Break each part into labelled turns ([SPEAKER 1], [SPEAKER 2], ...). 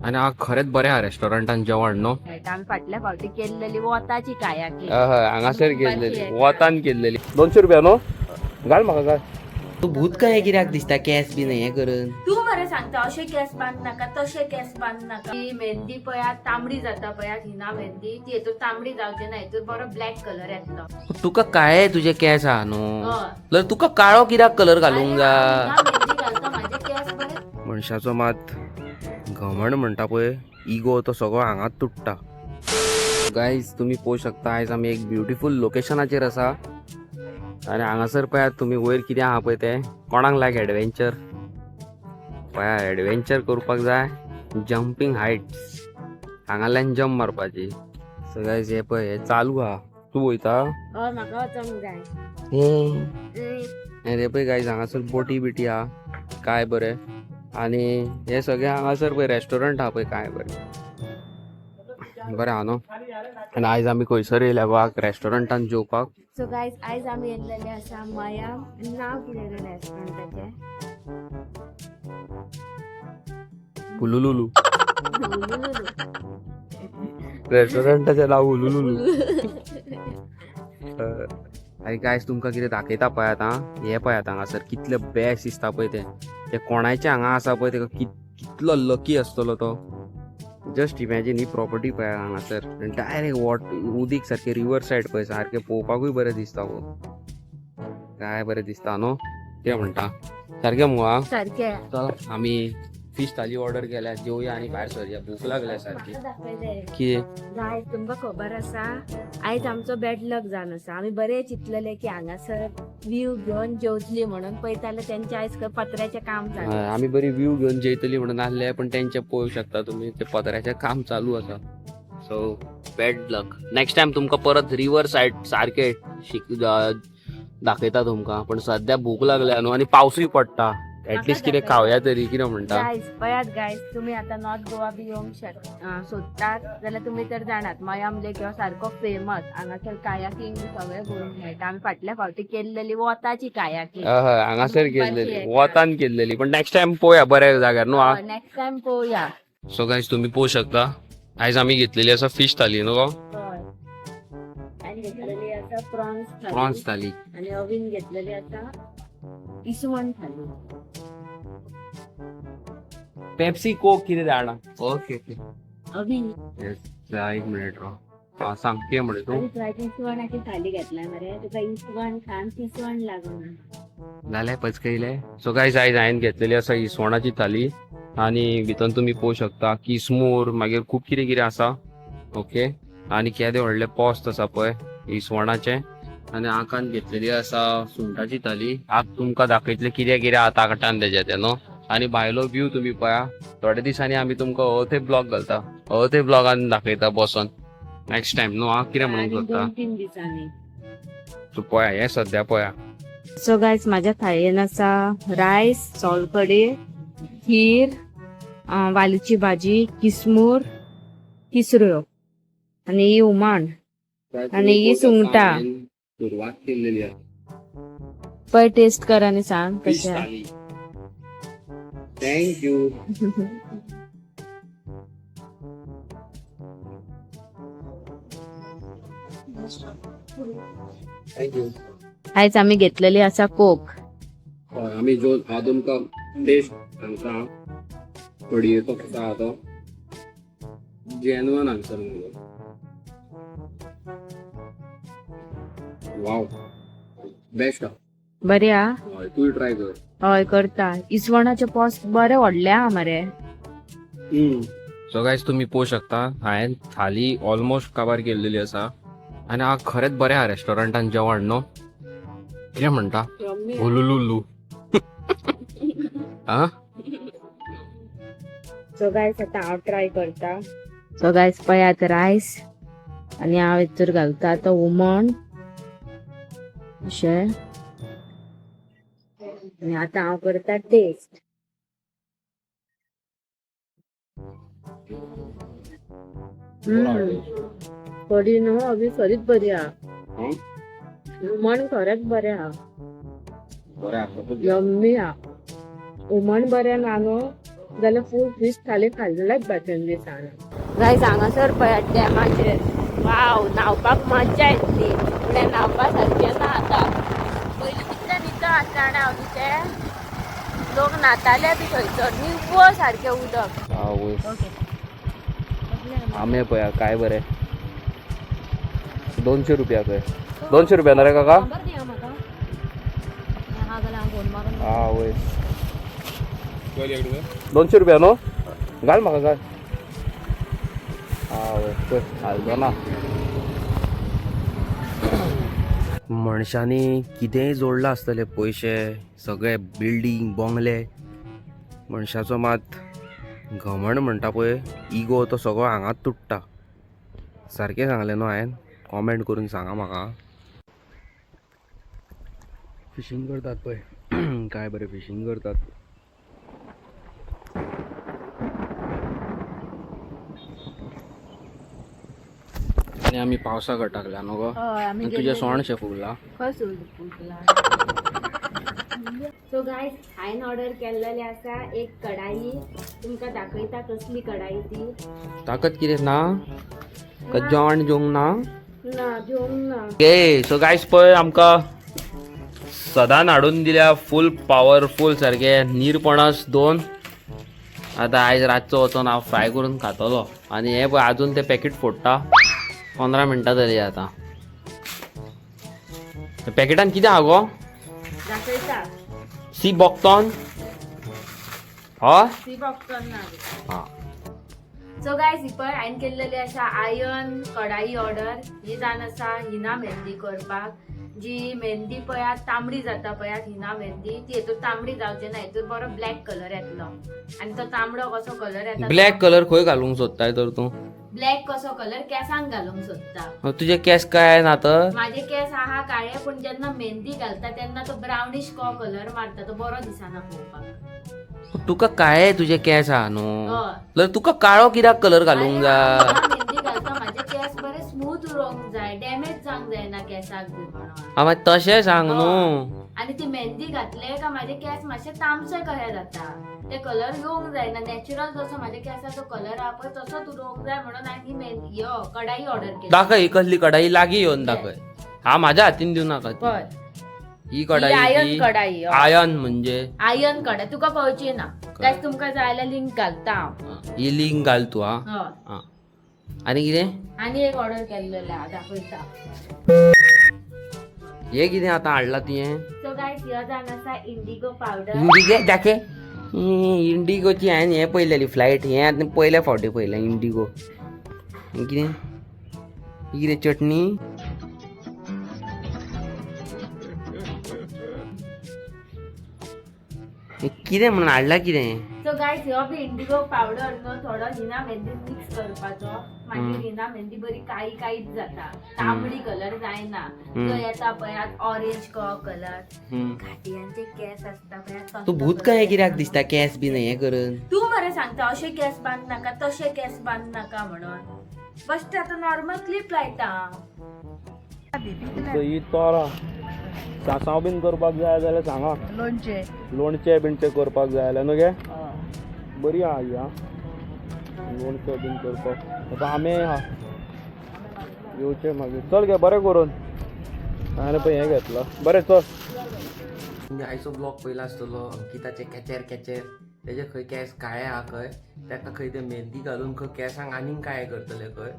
[SPEAKER 1] आणि हा खरेंच बरें हा रेस्टॉरंटान जेवण न्हू.
[SPEAKER 2] आम्ही फाटल्या फावटी केलेली वताची कायाकी
[SPEAKER 1] हांगासर केल्लेली वतान केल्लेली 200 रुपया न्हू. घाल म्हाका घाल.
[SPEAKER 3] तू भूत काय कित्याक दिसता केस बी हे करून.
[SPEAKER 2] तू बरें सांगता अशे केस बांध नाका तशे केस बांध नाका. ती मेहंदी पळयात तांबडी जाता पळयात हिना मेहंदी ती हेतूर तांबडी जावचे ना हेतूर बरो ब्लॅक कलर येतलो.
[SPEAKER 3] तुका काळे तुझे केस हा न्हू
[SPEAKER 2] हय.
[SPEAKER 3] तर तुका काळो कित्याक कलर घालूंक
[SPEAKER 2] अरे,
[SPEAKER 3] जाय.
[SPEAKER 2] हिना मेहंदी घालता माझे केस बरे.
[SPEAKER 1] मनशाचो मात घमंड म्हणटा पळय इगो तो सगळो हांगाच तुटता. गायज तुम्ही पळोवंक शकता आयज आमी एक ब्युटिफूल लोकेशनाचेर आसा आनी हांगासर पळयात तुम्ही वयर कितें आहा पळय तें कोणाक लायक एडवेंचर पळया एडवेंचर करपाक जाय जंपींग हायट्स हांगाल्यान जंप मारपाची. सो गायज हे पळय हे चालू आहा. तू वयता
[SPEAKER 2] हय म्हाका वचोंक जाय.
[SPEAKER 1] हे पळय गायज हांगासर बोटी बिटी आहा काय बरें आनी हे सगळे हांगासर पळय रेस्टॉरंट आहा पळय काय बरें आहा न्हू. आनी आयज आमी खंयसर येयल्या गोवा रेस्टॉरंटान जेवपाक.
[SPEAKER 2] सो गायज आयज आमी येयल्लेले आसा माया नांव कितें रे रेस्टॉरंटाचें
[SPEAKER 1] उलुलुलू रेस्टॉरंटाचें नांव उलुलुलू. आनी गायज तुमकां कितें दाखयता पळयात आं हे पळयात हांगासर कितले बेस्ट दिसता पळय ते कोणाचे हांगा आसा पळय तेका कितलो लकी आसतलो तो. जस्ट इमॅजीन ही प्रॉपर्टी पळय हांगासर डायरेक्ट उदीक सारकें रिवर सायड पळय सारकें पळोवपाकूय बरें दिसता गो. काय बरें दिसता न्हू कितें म्हणटा सारकें मुगा.
[SPEAKER 2] सारकें
[SPEAKER 1] चल आमी फिश थाली ऑर्डर केल्या जेवया आनी भायर सरया भूक लागल्या सारकी. कितें
[SPEAKER 2] गायज तुमकां खबर आसा आयज आमचो बॅड लक जावन आसा. आमी बरें चिंतलेले की हांगासर व्यू घेवन जेवतली म्हणून पळयताले तेंचे आयज पत्र्याचें काम जालें.
[SPEAKER 1] आमी बरी व्यू घेवन जेयतली म्हणून आसले पण तेंचे पळोवंक शकता तुमी ते पत्र्याचें काम चालू आसा. सो बॅड लक. नेक्स्ट टायम तुमकां परत रिवर सायड सारके दाखयता तुमकां. पण सद्या भूक लागल्या न्हू आनी पावसूय पडटा एटलिस्ट कितें खावया तरी कितें म्हणटा.
[SPEAKER 2] गायज पळयात गायज तुमी आतां नॉर्थ गोवा बी येवंक सोदतात जाल्यार तुमी तर जाणात मयाम लेक हो सारको फेमस. हांगासर कायाकिंग बी सगळें करूंक मेळटा. आमी फाटल्या फावटी केल्लेली वताची कायाकिंग
[SPEAKER 1] हांगासर केल्लेली वतान केल्लेली पण नेक्स्ट टायम पळोवया बऱ्या जाग्यार न्हू.
[SPEAKER 2] नेक्स्ट टायम पळोवया.
[SPEAKER 1] सो गायज तुम्ही पळोवंक शकता आयज आमी घेतलेली आसा फिश थाली न्हू गो.
[SPEAKER 2] आनी घेतलेली आसा
[SPEAKER 1] प्रॉन्स थाली
[SPEAKER 2] आनी अवीन घेतलेली आसा इसवण थाली.
[SPEAKER 1] पेप्सी कोक कितें जाणा. ओके
[SPEAKER 2] अवीन
[SPEAKER 1] एक मिनिट राव सांग कितें म्हणले तूं.
[SPEAKER 2] इसवणाची थाली घेतल्या मरे तुका इसवण खान तिसवण लागना
[SPEAKER 1] जालें पचकयलें. सो गायज आयज हांवें घेतलेली आसा इसवणाची थाली आनी भितर तुमी पळोवंक शकता किसमूर मागीर खूब कितें कितें आसा. ओके आनी केदें व्हडलें पोस्त आसा पळय इसवणाचें. आनी आकान घेतलेली आसा सुंगटाची थाली. आक तुमकां दाखयतलें कितें कितें आहा ताकटान तेजें तें न्हू. आनी भायलो व्यू तुमी पळया. थोड्या दिसांनी आमी तुमकां अर्थय ब्लॉग घालता अर्थय ब्लॉगान दाखयता बसून नेक्स्ट टायम न्हू. हांव कितें म्हणूंक सोदता
[SPEAKER 2] 2-3 दिसांनी
[SPEAKER 1] तूं पळया हें सद्या पळया.
[SPEAKER 2] सो गायज म्हाज्या थाळयेन आसा रायस सोलकडी खीर वालीची भाजी किसमूर तिसऱ्यो आनी ही हुमण आनी ही सुंगटां.
[SPEAKER 1] सुरवात केलेली आसा
[SPEAKER 2] पळय टेस्ट कर आनी सांग कशें आहा.
[SPEAKER 1] थँक्यू. थँक्यू.
[SPEAKER 2] आयज आमी घेतलेली आसा कोक.
[SPEAKER 1] आमी जो हांव तुमकां टेस्ट सांगता कडयेचो कसो आहा तो जेन्युइन आन्सर म्हणून. वाव बेस्ट आहा.
[SPEAKER 2] बरें आहा.
[SPEAKER 1] हय तूं ट्राय कर.
[SPEAKER 2] हय करता. इसवणाचे पोस्ट बरे व्हडले आहा मरे.
[SPEAKER 1] सो गायज तुम्ही पळोवंक शकता हांवें थाली ऑलमोस्ट कवर केल्लेली आसा आनी हांव खरेंच बरें आहा रेस्टॉरंटान जेवण न्हू कितें म्हणटा उलुलुलू. आं
[SPEAKER 2] सो गायज आतां हांव ट्राय करता. सो गायज पळयात रायस आनी हांव हेतूर घालता आतां हुमण अशें आनी आतां हांव करता टेस्ट. कडी न्हू अभी खरीच बरी आहा. हुमण खरेंच बरें आहा. यम्मी आहा. हुमण बरें ना न्हू जाल्यार फूल फीश थाली खाल्लेच बाटून दिसाना गाय हांगासर पळयात डॅमाचेर वाव न्हावपाक मज्जा येतली फुडें न्हावपा सारकें ना आतां पयलीं कितलें नितळ आसताना हांव ते लोक न्हाताले बी थंयसर निव्वळ सारकें उदक ओके
[SPEAKER 1] आमे पया काय बरे 200 रुपया खंय 200 रुपया ना रे काका हा वय 200 रुपया न्हू घाल म्हाका घाल हा वय पय घालचो ना मनशांनी कितेंय जोडलां आसतले पयशे सगळे बिल्डींग बंगले मनशाचो मात घमंड म्हणटा पळय इगो तो सगळो हांगाच तुट्टा सारकें सांगलें न्हू हांवें कॉमेंट करून सांगा म्हाका फिशींग करतात पळय काय बरें फिशींग करतात आनी आमी पावसा गटाकल्या न्हू गो आनी तुजें सोणशें फुगलां
[SPEAKER 2] सो गायज हांवें ऑर्डर केल्लेली आसा एक कढाई तुमकां दाखयता कसली कढाई ती
[SPEAKER 1] ताकद कितें ना जेवण जेवंक ना
[SPEAKER 2] ना घेवंक ना
[SPEAKER 1] गे सो गायज पळय आमकां सदांच हाडून दिल्या फूल पॉवरफूल सारके निरपणस 2 आतां आयज रातचो वचून हांव फ्राय करून खातलो आनी हे पळय आजून ते पॅकेट फोडटा 15 मिनटां जाली आतां पॅकेटान कितें आहा गो
[SPEAKER 2] दाखयता
[SPEAKER 1] सी बॉक्तॉन हय
[SPEAKER 2] सी बॉक्सन ना
[SPEAKER 1] हां
[SPEAKER 2] सो गायज ही पळय हांवें केल्लेली आसा आयर्न कढाई ऑर्डर ही जावन आसा हिना मेहंदी करपाक जी मेहंदी पळयात तांबडी जाता पळयात हिना मेहंदी ती हेतूर तांबडी जावची ना हेतूर बरो ब्लॅक कलर येतलो आनी तो तांबडो कसो कलर येता
[SPEAKER 1] ब्लॅक कलर खंय घालूंक सोदताय तर तूं
[SPEAKER 2] ब्लॅक कसो कलर केसांक घालूंक सोदता
[SPEAKER 1] तुजे केस काय ना तर
[SPEAKER 2] माझे केस आहा काळे पण जेन्ना मेहंदी घालता तेन्ना तो ब्राउनिश कलर मारता तो बरो दिसना पळोवपाक
[SPEAKER 1] तुका काय तुजे केस आहा न्हू
[SPEAKER 2] हय.
[SPEAKER 1] तर तुका काळो कित्याक कलर घालूंक जाय
[SPEAKER 2] मेहंदी घालता माझे केस बरे स्मूथ उरोंक जाय डॅमेज जावंक जायना केसाक बी म्हणून
[SPEAKER 1] हांव तशें सांग न्हू
[SPEAKER 2] आणि ती मेहंदी घातले का माझे केस मातशे तामसे कशे जाता ते कलर येवंक जायना नॅचरल जसो माझ्या केसाचो कलर आहा पळय तसोच उरोंक जाय म्हणून हांवें ही मेहंदी कढाई ऑर्डर केली
[SPEAKER 1] दाखय ही कसली कढाई लागीं येवन दाखय हा म्हाज्या हातीन दिवं नाका ती.
[SPEAKER 2] पळय
[SPEAKER 1] ही
[SPEAKER 2] आयर्न
[SPEAKER 1] कढाई
[SPEAKER 2] कढाई
[SPEAKER 1] आयन म्हणजे
[SPEAKER 2] आयर्न कढाई तुका कळची ना काय तुमकां जाय जाल्यार लिंक घालता हांव
[SPEAKER 1] ही लिंक घाल तू हा
[SPEAKER 2] हय
[SPEAKER 1] हा. आनी कितें
[SPEAKER 2] आणि एक ऑर्डर केल्लेले हा दाखयता
[SPEAKER 1] हे कितें आतां हाडला तुवें
[SPEAKER 2] सो गायस ह्यो जावन आसा इंडिगो पावडर
[SPEAKER 1] इंडिगो दाखय इंडिगोची हांवें हें पळयलेली फ्लायट हें आतां पयल्या फावटी पळयलें इंडिगो हें कितें ही कितें चटणी हें कितें म्हणून हाडला कितें
[SPEAKER 2] सो गायस ह्यो बी इंडिगो पावडर न्हू थोडो हिना मेहंदी मिक्स करपाचो मागीर हिना मेहंदी बरी काळी काळीच जाता तांबडी कलर जायना तो येता पळयात ऑरेंज कलर घाटियांचे केस आसता पळयात
[SPEAKER 3] तू भूत काय कित्याक दिसता केस बीन हें करून
[SPEAKER 2] तू बरें सांगता अशे केस बांद नाका तशे केस बांद नाका म्हणून फस्ट आतां नॉर्मल क्लिप लायता
[SPEAKER 1] ही तोरा सासांव बीन करपाक जाय जाल्यार सांगा
[SPEAKER 2] लोणचे
[SPEAKER 1] लोणचें बिणचें करपाक जाय जाल्यार न्हू गे बरी आहा ही हा लोणचें बीन करपाक आतां आमे आहा येवचें मागीर चल गे बरें करून हांवें पळय हें घेतला बरें चल
[SPEAKER 3] तुमी आयचो ब्लॉग पयला आसतलो अंकिताचे कॅचेर कॅचेर तेजे खंय केस काळे आहा खंय ताका खंय ते मेहंदी घालून खंय केसांक आनीक काय करतले खंय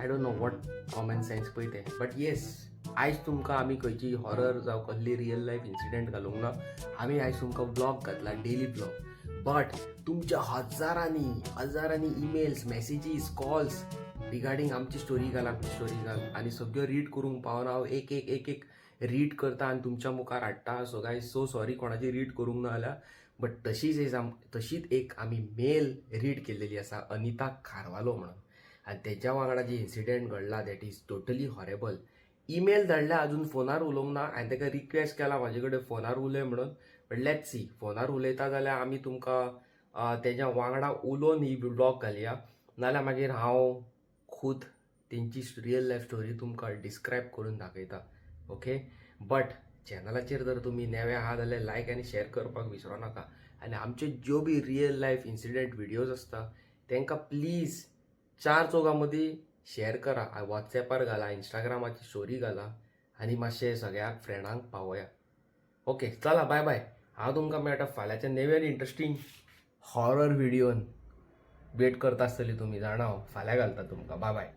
[SPEAKER 3] I don't know what common sense पळय ते बट येस आयज तुमकां आमी खंयची हॉरर जावं कसली रियल लायफ इन्सिडेंट घालूंक ना आमी आयज तुमकां ब्लॉग घातला डेली ब्लॉग बट तुमच्या हजारांनी इमेल्स मेसेजीस कॉल्स रिगार्डींग आमची स्टोरी घाल आनी सगळ्यो रीड करूंक पावना हांव एक रीड करता आनी तुमच्या मुखार हाडटा सो गायज सो सॉरी कोणाची रीड करूंक ना जाल्यार बट तशीच एक आमी मेल रीड केल्लेली आसा अनिता खारवालो म्हणून आनी तेज्या वांगडा जी इन्सिडेंट घडला that is totally horrible email धाडल्या अजून फोनार उलोवंक ना हांवें ताका रिक्वेस्ट केला म्हाजे कडेन फोनार उलय म्हणून बट लेट्स सी फोनार उलयता जाल्यार आमी तुमकां तेज्या वांगडा उलोवन ही ब्लॉग घालया नाल्यार मागीर हांव खूद तेंची रियल लायफ स्टोरी तुमकां डिस्क्रायब करून दाखयता ओके बट चॅनलाचेर जर तुमी नवे आहात जाल्यार लायक आनी शेअर करपाक विसरो नाका आनी आमचे ज्यो be real life incident videos असता तांकां प्लीज 4 चौगां मदीं शेअर करा. वॉट्सॅपार घाला, इंस्टाग्रामाची स्टोरी घाला आनी मातशे सगळ्याक फ्रेंडांक पावया. ओके चला बाय बाय. हांव तुमकां मेळटा फाल्यांच्या नव्यान इंट्रस्टींग हॉरर व्हिडिओन. वेट करता आसतली तुमी जाणा हांव फाल्यां घालता तुमकां. Bye bye.